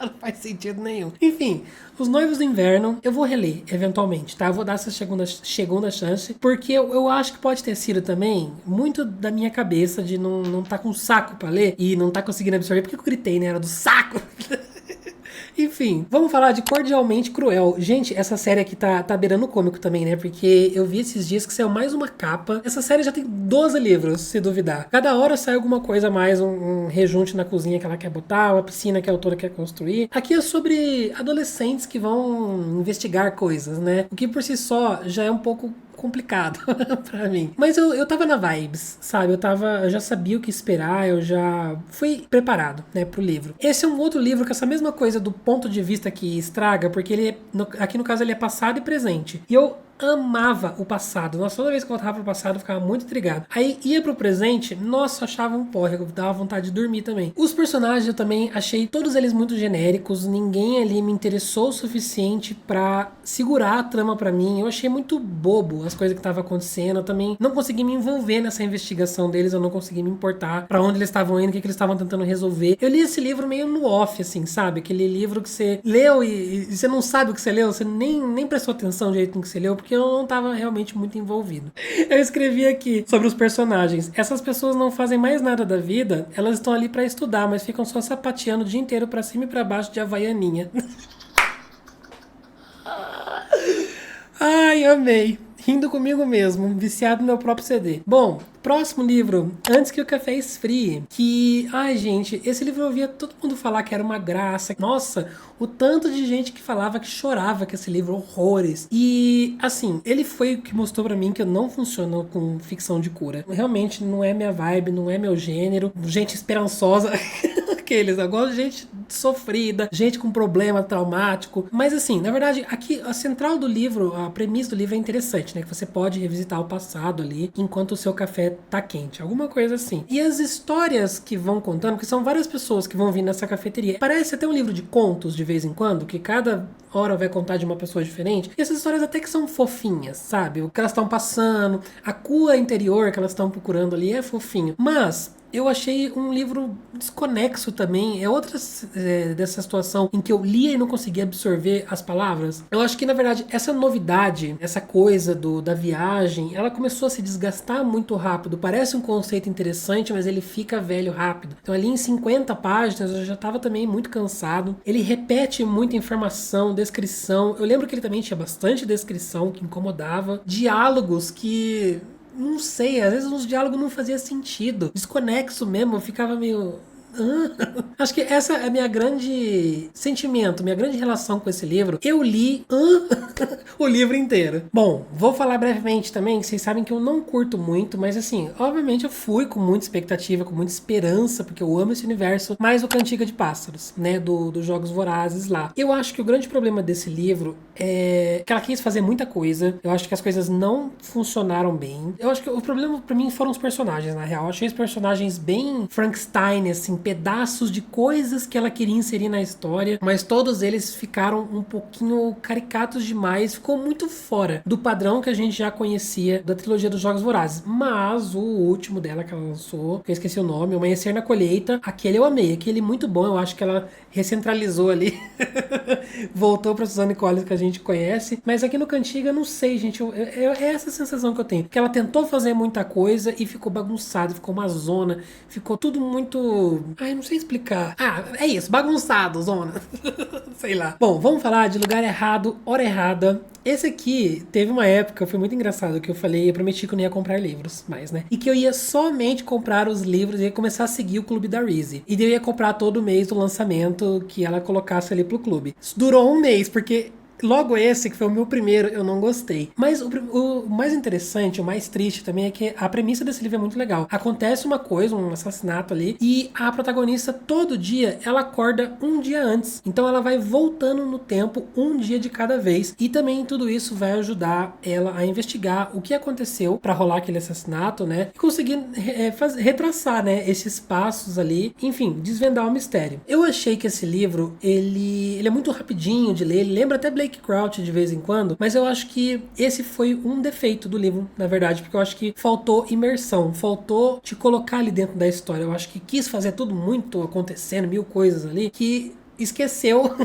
Não faz sentido nenhum. Enfim, Os Noivos do Inverno, eu vou reler, eventualmente, tá? Eu vou dar essa segunda chance, porque eu acho que pode ter sido também muito da minha cabeça de não tá com saco pra ler e não tá conseguindo absorver. Porque eu gritei, né? Era do saco! Enfim, vamos falar de Cordialmente Cruel. Gente, essa série aqui tá beirando cômico também, né? Porque eu vi esses dias que saiu mais uma capa. Essa série já tem 12 livros, se duvidar. Cada hora sai alguma coisa a mais, um rejunte na cozinha que ela quer botar, uma piscina que a autora quer construir. Aqui é sobre adolescentes que vão investigar coisas, né? O que por si só já é um pouco complicado pra mim. Mas eu tava na vibes, sabe? Eu já sabia o que esperar, eu já fui preparado, né, pro livro. Esse é um outro livro com essa mesma coisa do ponto de vista que estraga, porque aqui no caso ele é passado e presente. E eu amava o passado. Nossa, toda vez que eu voltava pro passado eu ficava muito intrigado. Aí ia pro presente, nossa, achava um porre, eu dava vontade de dormir também. Os personagens eu também achei todos eles muito genéricos, ninguém ali me interessou o suficiente pra segurar a trama pra mim. Eu achei muito bobo as coisas que estavam acontecendo, eu também não consegui me envolver nessa investigação deles, eu não consegui me importar pra onde eles estavam indo, o que eles estavam tentando resolver. Eu li esse livro meio no off, assim, sabe? Aquele livro que você leu e você não sabe o que você leu, você nem prestou atenção no jeito que você leu, porque porque eu não tava realmente muito envolvido. Eu escrevi aqui sobre os personagens. Essas pessoas não fazem mais nada da vida, elas estão ali pra estudar, mas ficam só sapateando o dia inteiro pra cima e pra baixo de Havaianinha. Ai, amei. Rindo comigo mesmo, viciado no meu próprio CD. Bom, próximo livro, Antes que o Café Esfrie, que, ai gente, esse livro eu ouvia todo mundo falar que era uma graça. Nossa, o tanto de gente que falava que chorava com esse livro, horrores. E, assim, ele foi o que mostrou pra mim que eu não funciono com ficção de cura. Realmente não é minha vibe, não é meu gênero. Gente esperançosa. Aqueles, eu gosto de gente sofrida, gente com problema traumático. Mas assim, na verdade, aqui a central do livro, a premissa do livro é interessante, né? Que você pode revisitar o passado ali enquanto o seu café tá quente. Alguma coisa assim. E as histórias que vão contando, porque são várias pessoas que vão vir nessa cafeteria. Parece até um livro de contos de vez em quando, que cada hora vai contar de uma pessoa diferente. E essas histórias até que são fofinhas, sabe? O que elas estão passando, a cura interior que elas estão procurando ali é fofinho. Mas eu achei um livro desconexo também. É outra dessa situação em que eu lia e não conseguia absorver as palavras. Eu acho que, na verdade, essa novidade, essa coisa da viagem, ela começou a se desgastar muito rápido. Parece um conceito interessante, mas ele fica velho rápido. Então, ali em 50 páginas, eu já estava também muito cansado. Ele repete muita informação, descrição. Eu lembro que ele também tinha bastante descrição que incomodava. Diálogos que, não sei, às vezes os diálogos não faziam sentido. Desconexo mesmo, eu ficava meio... Acho que essa é a minha grande sentimento, minha grande relação com esse livro. Eu li o livro inteiro. Bom, vou falar brevemente também, que vocês sabem que eu não curto muito, mas assim, obviamente eu fui com muita expectativa, com muita esperança, porque eu amo esse universo, mais o Cantiga de Pássaros, né, dos Jogos Vorazes lá. Eu acho que o grande problema desse livro é que ela quis fazer muita coisa. Eu acho que as coisas não funcionaram bem. Eu acho que o problema pra mim foram os personagens, na real. Eu achei os personagens bem Frankenstein, assim, pedaços de coisas que ela queria inserir na história, mas todos eles ficaram um pouquinho caricatos demais, ficou muito fora do padrão que a gente já conhecia da trilogia dos Jogos Vorazes. Mas o último dela que ela lançou, que eu esqueci o nome, O Amanhecer na Colheita, aquele eu amei, aquele muito bom. Eu acho que ela recentralizou ali voltou pra Suzanne Collins que a gente conhece, mas aqui no Cantiga, não sei, gente, é essa sensação que eu tenho, que ela tentou fazer muita coisa e ficou bagunçado, ficou uma zona, ficou tudo muito... Ai, não sei explicar. Ah, é isso, bagunçado, zona. Sei lá. Bom, vamos falar de Lugar Errado, Hora Errada. Esse aqui teve uma época, foi muito engraçado, que eu falei, eu prometi que eu não ia comprar livros mais, né? E que eu ia somente comprar os livros e ia começar a seguir o clube da Reese. E eu ia comprar todo mês o lançamento que ela colocasse ali pro clube. Isso durou um mês, porque logo esse, que foi o meu primeiro, eu não gostei. Mas o mais interessante, o mais triste também é que a premissa desse livro é muito legal. Acontece uma coisa, um assassinato ali, e a protagonista, todo dia, ela acorda um dia antes. Então ela vai voltando no tempo, um dia de cada vez. E também tudo isso vai ajudar ela a investigar o que aconteceu pra rolar aquele assassinato, né? E conseguir retraçar, né, esses passos ali. Enfim, desvendar o mistério. Eu achei que esse livro, ele é muito rapidinho de ler, ele lembra até Blake Crouch de vez em quando, mas eu acho que esse foi um defeito do livro, na verdade, porque eu acho que faltou imersão, faltou te colocar ali dentro da história. Eu acho que quis fazer tudo muito acontecendo, mil coisas ali, que esqueceu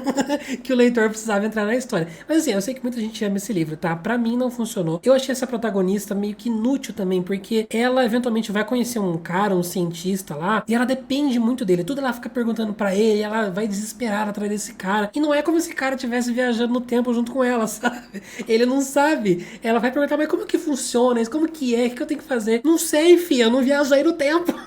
que o leitor precisava entrar na história. Mas assim, eu sei que muita gente ama esse livro, tá? Pra mim não funcionou. Eu achei essa protagonista meio que inútil também, porque ela eventualmente vai conhecer um cara, um cientista lá, e ela depende muito dele. Tudo ela fica perguntando pra ele, ela vai desesperada atrás desse cara. E não é como se esse cara estivesse viajando no tempo junto com ela, sabe? Ele não sabe. Ela vai perguntar, mas como que funciona isso? Como que é? O que eu tenho que fazer? Não sei, filha, eu não viajei no tempo.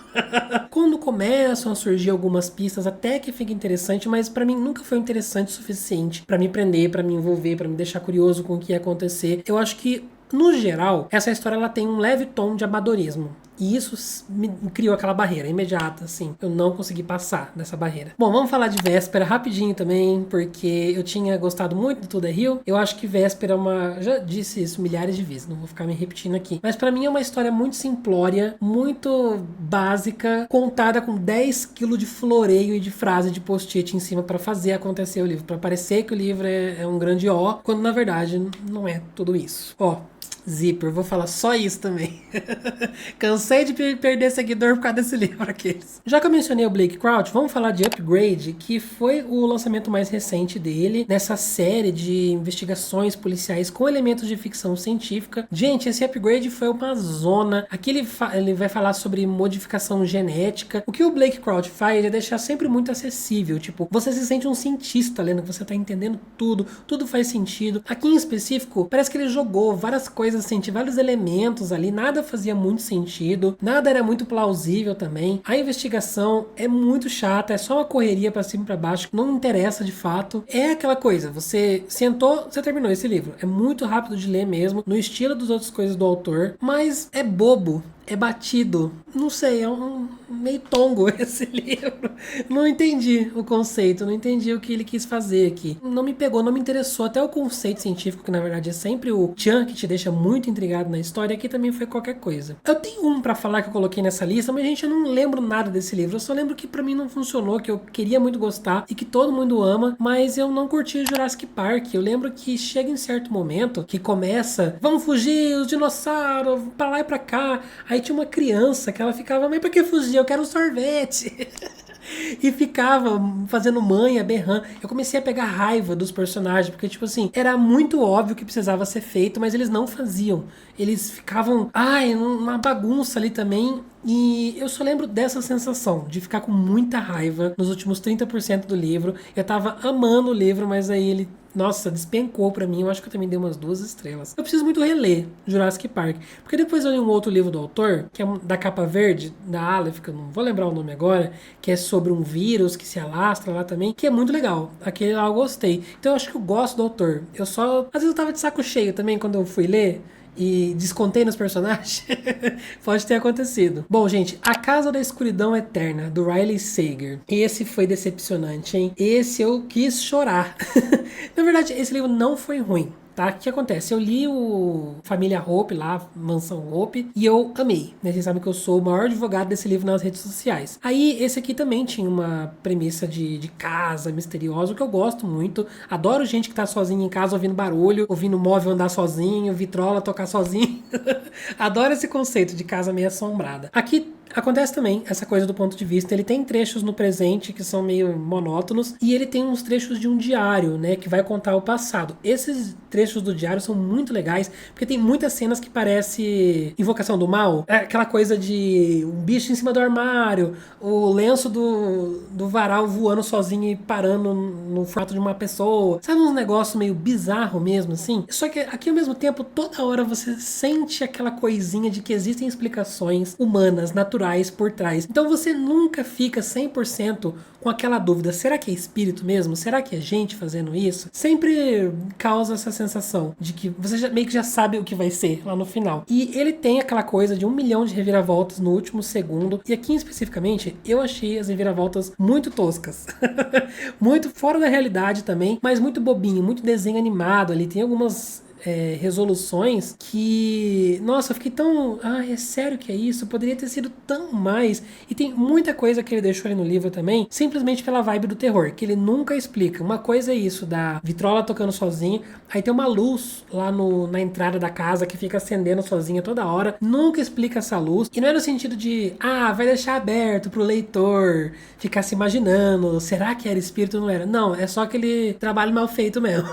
Quando começam a surgir algumas pistas, até que fica interessante, mas pra mim nunca foi interessante o suficiente pra me prender, pra me envolver, pra me deixar curioso com o que ia acontecer. Eu acho que, no geral, essa história ela tem um leve tom de amadorismo. E isso me criou aquela barreira imediata, assim. Eu não consegui passar dessa barreira. Bom, vamos falar de Véspera rapidinho também, porque eu tinha gostado muito do Tudo é Rio. Eu acho que Véspera é uma... Já disse isso milhares de vezes, não vou ficar me repetindo aqui. Mas pra mim é uma história muito simplória, muito básica, contada com 10 quilos de floreio e de frase de post-it em cima pra fazer acontecer o livro. Pra parecer que o livro é um grande ó, quando na verdade não é tudo isso. Ó, Zíper, vou falar só isso também. Cansei Cansei de perder seguidor por causa desse livro, aqueles. Já que eu mencionei o Blake Crouch, vamos falar de Upgrade, que foi o lançamento mais recente dele, nessa série de investigações policiais com elementos de ficção científica. Gente, esse Upgrade foi uma zona. Aqui ele vai falar sobre modificação genética. O que o Blake Crouch faz é deixar sempre muito acessível. Tipo, você se sente um cientista lendo, que você tá entendendo tudo, tudo faz sentido. Aqui em específico, parece que ele jogou várias coisas, vários elementos ali, nada fazia muito sentido, nada era muito plausível também. A investigação é muito chata, é só uma correria pra cima e pra baixo, não interessa de fato. É aquela coisa, você sentou, você terminou esse livro. É muito rápido de ler mesmo, no estilo das outras coisas do autor, mas é bobo. É batido. Não sei, é um meio tongo esse livro. Não entendi o conceito, não entendi o que ele quis fazer aqui. Não me pegou, não me interessou. Até o conceito científico, que na verdade é sempre o tchan, que te deixa muito intrigado na história, aqui também foi qualquer coisa. Eu tenho um pra falar que eu coloquei nessa lista, mas gente, eu não lembro nada desse livro. Eu só lembro que pra mim não funcionou, que eu queria muito gostar e que todo mundo ama, mas eu não curti Jurassic Park. Eu lembro que chega em certo momento que começa, vamos fugir, os dinossauros, pra lá e pra cá. Aí tinha uma criança que ela ficava, mas por que fugir? Eu quero um sorvete. E ficava fazendo manha, berrando. Eu comecei a pegar raiva dos personagens, porque, tipo assim, era muito óbvio que precisava ser feito, mas eles não faziam. Eles ficavam, uma bagunça ali também. E eu só lembro dessa sensação, de ficar com muita raiva nos últimos 30% do livro. Eu tava amando o livro, mas aí ele, nossa, despencou pra mim. Eu acho que eu também dei umas 2 estrelas. Eu preciso muito reler Jurassic Park, porque depois eu li um outro livro do autor, que é da capa verde, da Aleph, que eu não vou lembrar o nome agora, que é sobre um vírus que se alastra lá também, que é muito legal. Aquele lá eu gostei. Então eu acho que eu gosto do autor. Eu só, às vezes eu tava de saco cheio também quando eu fui ler, e descontei nos personagens. Pode ter acontecido. Bom, gente, A Casa da Escuridão Eterna, do Riley Sager. Esse foi decepcionante, hein? Esse eu quis chorar. Na verdade, esse livro não foi ruim. Tá? O que acontece? Eu li o Família Hope lá, Mansão Hope, e eu amei, né? Vocês sabem que eu sou o maior advogado desse livro nas redes sociais. Aí, esse aqui também tinha uma premissa de casa misteriosa, o que eu gosto muito. Adoro gente que tá sozinha em casa ouvindo barulho, ouvindo móvel andar sozinho, vitrola tocar sozinho. Adoro esse conceito de casa meio assombrada. Aqui acontece também essa coisa do ponto de vista. Ele tem trechos no presente que são meio monótonos e ele tem uns trechos de um diário, né, que vai contar o passado. Esses trechos do diário são muito legais porque tem muitas cenas que parece Invocação do Mal. É aquela coisa de um bicho em cima do armário, o lenço do varal voando sozinho e parando no formato de uma pessoa. Sabe, uns negócios meio bizarro mesmo, assim? Só que aqui ao mesmo tempo, toda hora você sente aquela coisinha de que existem explicações humanas, naturais por trás. Então você nunca fica 100% com aquela dúvida, será que é espírito mesmo? Será que é gente fazendo isso? Sempre causa essa sensação de que você meio que já sabe o que vai ser lá no final. E ele tem aquela coisa de 1 milhão de reviravoltas no último segundo. E aqui especificamente, eu achei as reviravoltas muito toscas. Muito fora da realidade também, mas muito bobinho, muito desenho animado ali. Tem algumas resoluções que, nossa, eu fiquei tão, é sério que é isso? Poderia ter sido tão mais. E tem muita coisa que ele deixou ali no livro também, simplesmente pela vibe do terror, que ele nunca explica. Uma coisa é isso, da vitrola tocando sozinho, aí tem uma luz lá na entrada da casa que fica acendendo sozinha toda hora, nunca explica essa luz, e não é no sentido de, vai deixar aberto pro leitor ficar se imaginando, será que era espírito ou não era? Não, é só aquele trabalho mal feito mesmo,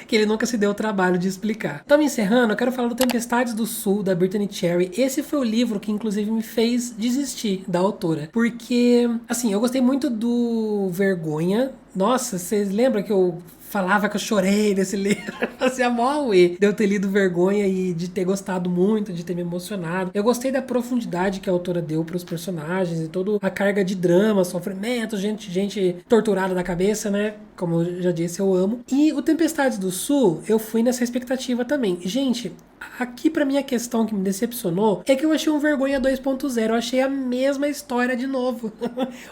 que ele nunca se deu o trabalho de explicar. Então, encerrando, eu quero falar do Tempestades do Sul, da Brittany Cherry. Esse foi o livro que, inclusive, me fez desistir da autora. Porque, assim, eu gostei muito do Vergonha. Nossa, vocês lembram que eu falava que eu chorei nesse livro? Fazia mó auê de eu ter lido Vergonha e de ter gostado muito, de ter me emocionado. Eu gostei da profundidade que a autora deu para os personagens e toda a carga de drama, sofrimento, gente torturada da cabeça, né? Como eu já disse, eu amo. E o Tempestades do Sul, eu fui nessa expectativa também. Gente, aqui pra mim a questão que me decepcionou é que eu achei um Vergonha 2.0. Eu achei a mesma história de novo.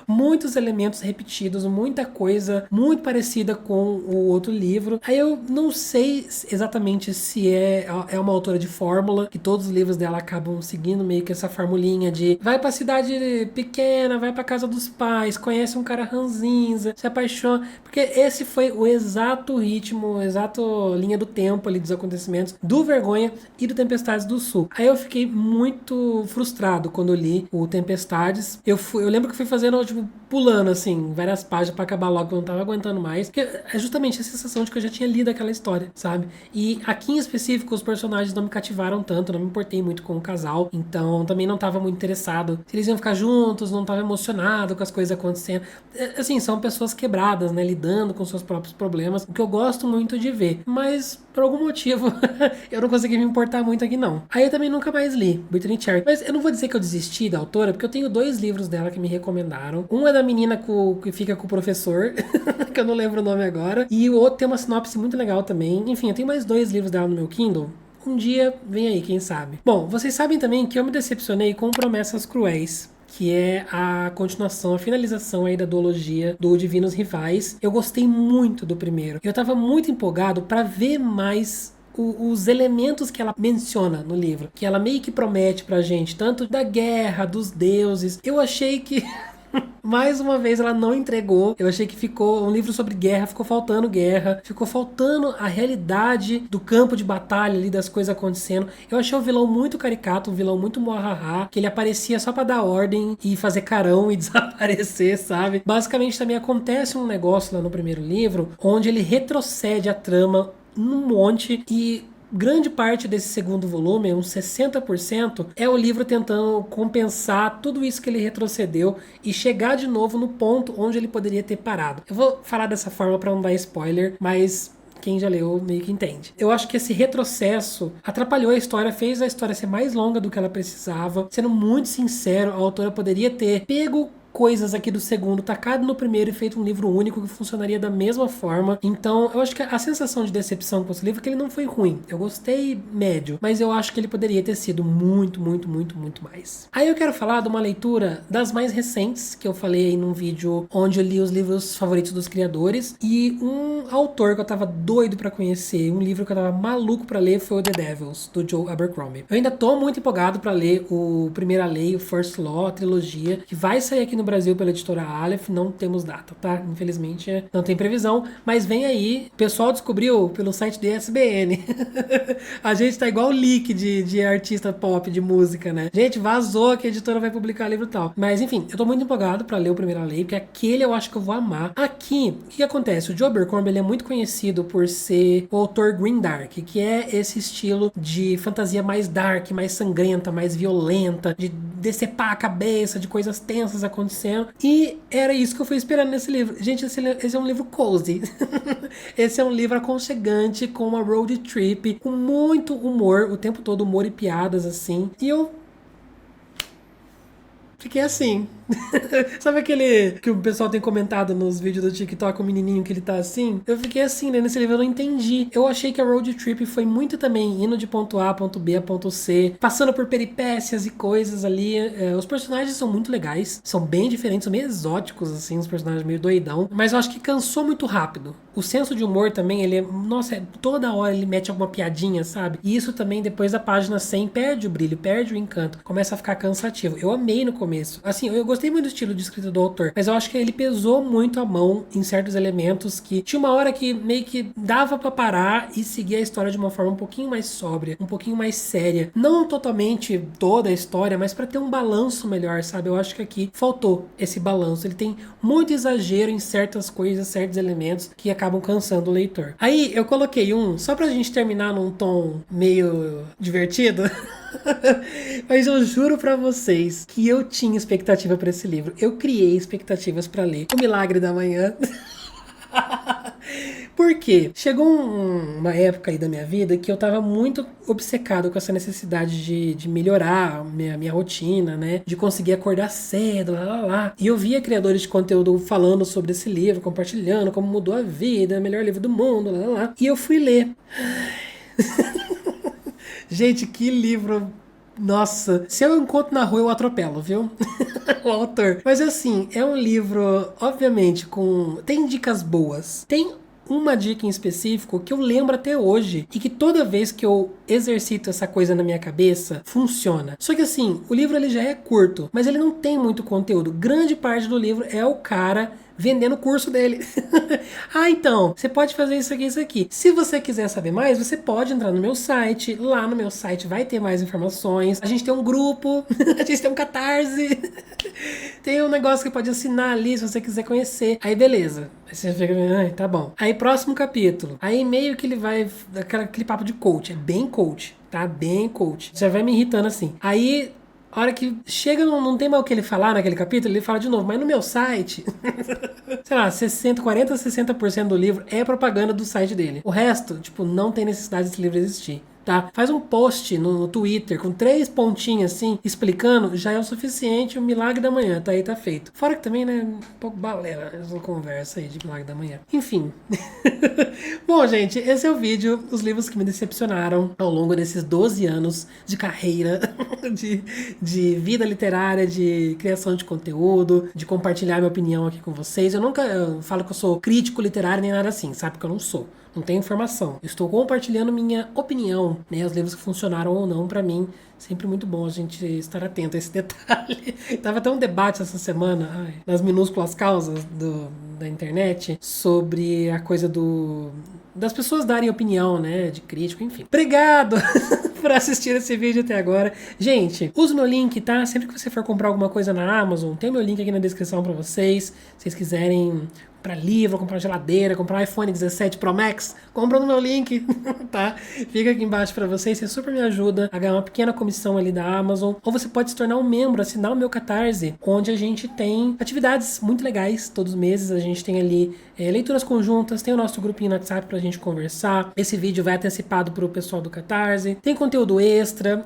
Muitos elementos repetidos, muita coisa muito parecida com o outro livro. Aí eu não sei exatamente se é uma autora de fórmula, que todos os livros dela acabam seguindo meio que essa formulinha de vai pra cidade pequena, vai pra casa dos pais, conhece um cara ranzinza, se apaixona. Porque esse foi o exato ritmo, exato linha do tempo ali dos acontecimentos do Vergonha e do Tempestades do Sul. Aí eu fiquei muito frustrado quando eu li o Tempestades. Eu lembro que eu fui fazendo, tipo, pulando, assim, várias páginas pra acabar logo, que eu não tava aguentando mais. Porque é justamente a sensação de que eu já tinha lido aquela história, sabe? E aqui em específico, os personagens não me cativaram tanto, não me importei muito com o casal, então também não tava muito interessado se eles iam ficar juntos, não tava emocionado com as coisas acontecendo. Assim, são pessoas quebradas, né? Lidando com seus próprios problemas, o que eu gosto muito de ver. Mas, por algum motivo, eu não consegui me importar muito aqui, não. Aí eu também nunca mais li Brittany Cherry. Mas eu não vou dizer que eu desisti da autora, porque eu tenho 2 livros dela que me recomendaram. Um é da menina que fica com o professor, que eu não lembro o nome agora. E o outro tem uma sinopse muito legal também. Enfim, eu tenho mais 2 livros dela no meu Kindle. Um dia vem aí, quem sabe. Bom, vocês sabem também que eu me decepcionei com Promessas Cruéis, que é a continuação, a finalização aí da duologia do Divinos Rivais. Eu gostei muito do primeiro. Eu tava muito empolgado para ver mais os elementos que ela menciona no livro, que ela meio que promete pra gente, tanto da guerra, dos deuses. Eu achei que mais uma vez ela não entregou. Eu achei que ficou um livro sobre guerra, ficou faltando a realidade do campo de batalha ali, das coisas acontecendo. Eu achei o vilão muito caricato, um vilão muito mohaha, que ele aparecia só pra dar ordem e fazer carão e desaparecer, sabe? Basicamente também acontece um negócio lá no primeiro livro, onde ele retrocede a trama num monte e grande parte desse segundo volume, uns 60%, é o livro tentando compensar tudo isso que ele retrocedeu e chegar de novo no ponto onde ele poderia ter parado. Eu vou falar dessa forma para não dar spoiler, mas quem já leu meio que entende. Eu acho que esse retrocesso atrapalhou a história, fez a história ser mais longa do que ela precisava. Sendo muito sincero, a autora poderia ter pego coisas aqui do segundo, tacado no primeiro e feito um livro único que funcionaria da mesma forma. Então, eu acho que a sensação de decepção com esse livro é que ele não foi ruim. Eu gostei médio, mas eu acho que ele poderia ter sido muito, muito, muito, muito mais. Aí eu quero falar de uma leitura das mais recentes, que eu falei aí num vídeo onde eu li os livros favoritos dos criadores, e um autor que eu tava doido pra conhecer, um livro que eu tava maluco pra ler foi o The Devils, do Joe Abercrombie. Eu ainda tô muito empolgado pra ler o Primeira Lei, o First Law, a trilogia, que vai sair aqui no Brasil pela editora Aleph, não temos data, tá? Infelizmente não tem previsão, mas vem aí. O pessoal descobriu pelo site do ISBN. A gente tá igual leak de artista pop, de música, né? Gente, vazou que a editora vai publicar livro e tal. Mas enfim, eu tô muito empolgado pra ler o Primeira Lei, porque aquele eu acho que eu vou amar. Aqui, o que acontece? O Joe Abercrombie, ele é muito conhecido por ser o autor grimdark, que é esse estilo de fantasia mais dark, mais sangrenta, mais violenta, de decepar a cabeça, de coisas tensas acontecendo. E era isso que eu fui esperando nesse livro. Gente, esse é um livro cozy. Esse é um livro aconchegante, com uma road trip, com muito humor, o tempo todo humor e piadas, assim. E eu fiquei assim. Sabe aquele que o pessoal tem comentado nos vídeos do TikTok, o menininho que ele tá assim? Eu fiquei assim, né? Nesse livro eu não entendi. Eu achei que a road trip foi muito também indo de ponto A, ponto B a ponto C, passando por peripécias e coisas ali. Os personagens são muito legais, são bem diferentes, são meio exóticos, assim, os personagens meio doidão. Mas eu acho que cansou muito rápido. O senso de humor também, ele é... Nossa, toda hora ele mete alguma piadinha, sabe? E isso também, depois da página 100, perde o brilho, perde o encanto. Começa a ficar cansativo. Eu amei no começo. Assim, eu gostei muito do estilo de escrita do autor, mas eu acho que ele pesou muito a mão em certos elementos que tinha uma hora que meio que dava pra parar e seguir a história de uma forma um pouquinho mais sóbria, um pouquinho mais séria. Não totalmente toda a história, mas pra ter um balanço melhor, sabe? Eu acho que aqui faltou esse balanço. Ele tem muito exagero em certas coisas, certos elementos que acabam cansando o leitor. Aí eu coloquei só pra gente terminar num tom meio divertido. Mas eu juro pra vocês que eu tinha expectativa pra esse livro. Eu criei expectativas pra ler O Milagre da Manhã. Por quê? Chegou uma época aí da minha vida que eu tava muito obcecado com essa necessidade de melhorar minha rotina, né? De conseguir acordar cedo, lá. E eu via criadores de conteúdo falando sobre esse livro, compartilhando como mudou a vida, é o melhor livro do mundo, lá. E eu fui ler. Gente, que livro... Nossa, se eu encontro na rua eu atropelo, viu? O autor. Mas assim, é um livro, obviamente, tem dicas boas. Tem uma dica em específico que eu lembro até hoje e que toda vez que eu exercito essa coisa na minha cabeça, funciona. Só que assim, o livro ele já é curto, mas ele não tem muito conteúdo. Grande parte do livro é o cara vendendo o curso dele. Ah, então, você pode fazer isso aqui, isso aqui. Se você quiser saber mais, você pode entrar no meu site. Lá no meu site vai ter mais informações. A gente tem um grupo, a gente tem um Catarse. Tem um negócio que pode assinar ali se você quiser conhecer. Aí beleza. Aí você fica, ai, tá bom. Aí próximo capítulo. Aí meio que ele vai, aquele papo de coach. É bem coach, tá? Bem coach. Já vai me irritando assim. Aí a hora que chega, não tem mais o que ele falar naquele capítulo, ele fala de novo. Mas no meu site, sei lá, 40, 60% do livro é propaganda do site dele. O resto, tipo, não tem necessidade desse livro existir. Tá? Faz um post no Twitter com 3 pontinhos assim, explicando, já é o suficiente, o milagre da manhã, tá aí, tá feito. Fora que também, né, um pouco balela essa conversa aí de milagre da manhã. Enfim. Bom, gente, esse é o vídeo, os livros que me decepcionaram ao longo desses 12 anos de carreira, de vida literária, de criação de conteúdo, de compartilhar minha opinião aqui com vocês. Eu falo que eu sou crítico literário nem nada assim, sabe? Porque eu não sou. Não tenho informação. Eu estou compartilhando minha opinião, né? Os livros que funcionaram ou não pra mim. Sempre muito bom a gente estar atento a esse detalhe. Tava até um debate essa semana, nas minúsculas causas da internet, sobre a coisa das pessoas darem opinião, né? De crítico, enfim. Obrigado por assistir esse vídeo até agora. Gente, use o meu link, tá? Sempre que você for comprar alguma coisa na Amazon, tem o meu link aqui na descrição pra vocês. Se vocês quiserem comprar livro, comprar geladeira, comprar um iPhone 17 Pro Max, compra no meu link, tá? Fica aqui embaixo pra vocês, você super me ajuda a ganhar uma pequena comissão ali da Amazon, ou você pode se tornar um membro, assinar o meu Catarse, onde a gente tem atividades muito legais, todos os meses a gente tem ali leituras conjuntas, tem o nosso grupinho no WhatsApp pra gente conversar, esse vídeo vai antecipado pro pessoal do Catarse, tem conteúdo extra,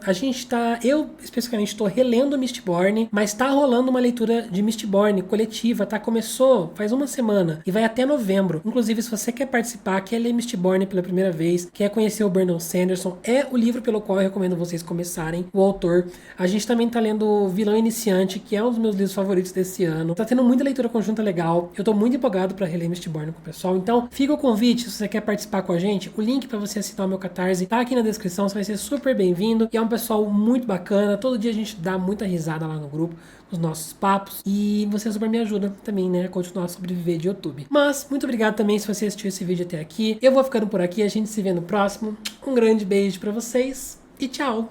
eu especificamente tô relendo Mistborn, mas tá rolando uma leitura de Mistborn coletiva, tá? Começou faz uma semana, e vai até novembro. Inclusive, se você quer participar, quer ler Mistborn pela primeira vez, quer conhecer o Brandon Sanderson, é o livro pelo qual eu recomendo vocês começarem, o autor. A gente também tá lendo Vilão Iniciante, que é um dos meus livros favoritos desse ano. Tá tendo muita leitura conjunta legal. Eu tô muito empolgado pra reler Mistborn com o pessoal. Então, fica o convite, se você quer participar com a gente, o link pra você assinar o meu Catarse tá aqui na descrição, você vai ser super bem-vindo. E é um pessoal muito bacana, todo dia a gente dá muita risada lá no grupo, os nossos papos, e você super me ajuda também, né, a continuar a sobreviver de YouTube. Mas, muito obrigado também se você assistiu esse vídeo até aqui. Eu vou ficando por aqui, a gente se vê no próximo. Um grande beijo pra vocês e tchau!